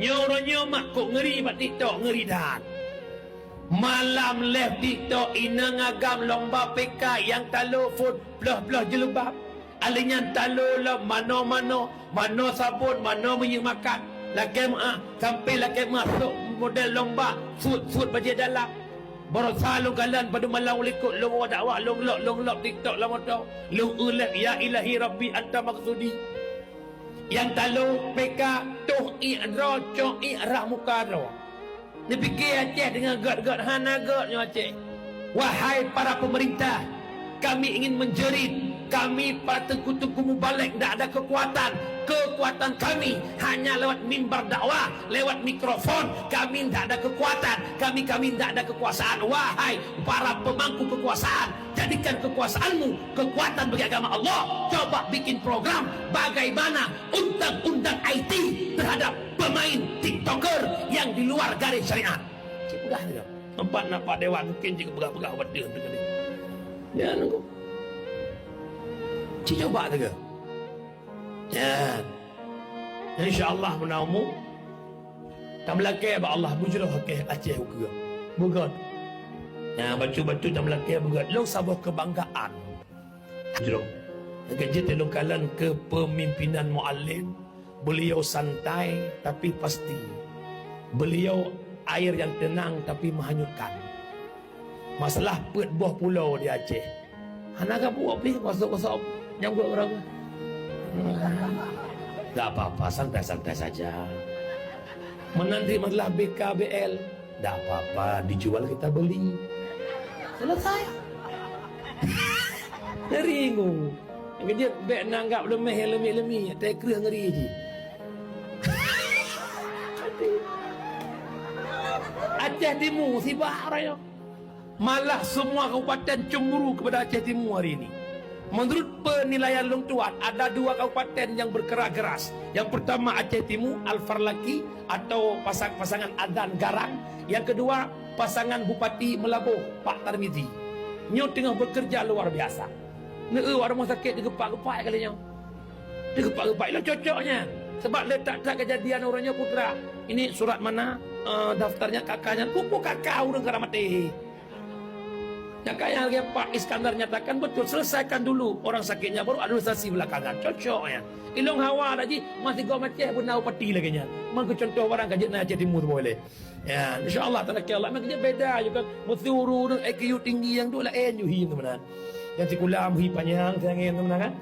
Nyoronyo mak kok ngeri bat TikTok ngeri dan. Malam left TikTok ina ngagam lomba PK yang telefon belah-belah jelubab. Alinyan talo lah mano-mano, mano sabun, mano minyak makan. Laki sampai laki masuk model lomba food baca dalam. Baru selalu kalian pada malam likut long dakwah long lok TikTok lama tau. Long ulat ya ilahi rabbi anta maksudi. Yang talo PK tuh i'ra cok i'ra muka ro. Dia fikir Aceh dengan god hanagatnya Aceh. Wahai para pemerintah, kami ingin menjerit. Kami para tengku-tengku mubalik tidak ada kekuatan. Kekuatan kami hanya lewat mimbar dakwah, lewat mikrofon. Kami tidak ada kekuatan. Kami tidak ada kekuasaan. Wahai para pemangku kekuasaan, jadikan kekuasaanmu kekuatan bagi agama Allah. Coba bikin program bagaimana undang-undang IT terhadap pemain TikToker yang di luar garis syariat. Cik pegang dia. Nampak dewan mungkin jika pegang-pegang obat dia dengan dia. Ya nunggu. Cik coba tu ke? Ya. InsyaAllah menamu. Tak melakir apa Allah bujurah ke Aceh ke. Bukan. Ya batu-batu tak melakir bukan. Lo sebuah kebanggaan. Bujurah. Kerja telung kalian kepemimpinan muallim. Beliau santai tapi pasti. Beliau air yang tenang tapi menghanyutkan. Masalah pet buah pulau di Aceh. Anak buat pergi masuk-masuk yang buat orang. Tak apa-apa, santai-santai saja. Menanti masalah BKBL, tak apa-apa, dijual kita beli. Selesai. Ngeringu. Kerja bek nanggap lemih lemih, tak kira ngeri je. Aceh Timur sibah raya. Malah semua kabupaten cemburu kepada Aceh Timur hari ini. Menurut penilaian Long Tuan, ada dua kabupaten yang bergerak keras. Yang pertama Aceh Timur, Al-Farlaki atau pasangan Adan Garang. Yang kedua pasangan Bupati Melabuh, Pak Tarmizi. Nyo tengah bekerja luar biasa. Ada rumah sakit digepak-gepak kalinya. Digepak-gepak lah cocoknya. Sebab letak kejadian orangnya putra. Ini surat mana? Daftarnya kakaknya. Kupu kakak udah negara mati. Kakaknya lagi Pak Iskandar nyatakan betul, selesaikan dulu orang sakitnya baru administrasi belakangan. Cocoknya. Ilong hawa lagi masih gua macam benau peti lagi nya. Mangku contoh orang kajet na Aceh Timur boleh. Ya, insyaallah tak kira Allah maknya beda juga. Muthuru dan IQ tinggi yang tu lah NU hi tu benar. Yang sekulam hi panjang sangat tu benar kan?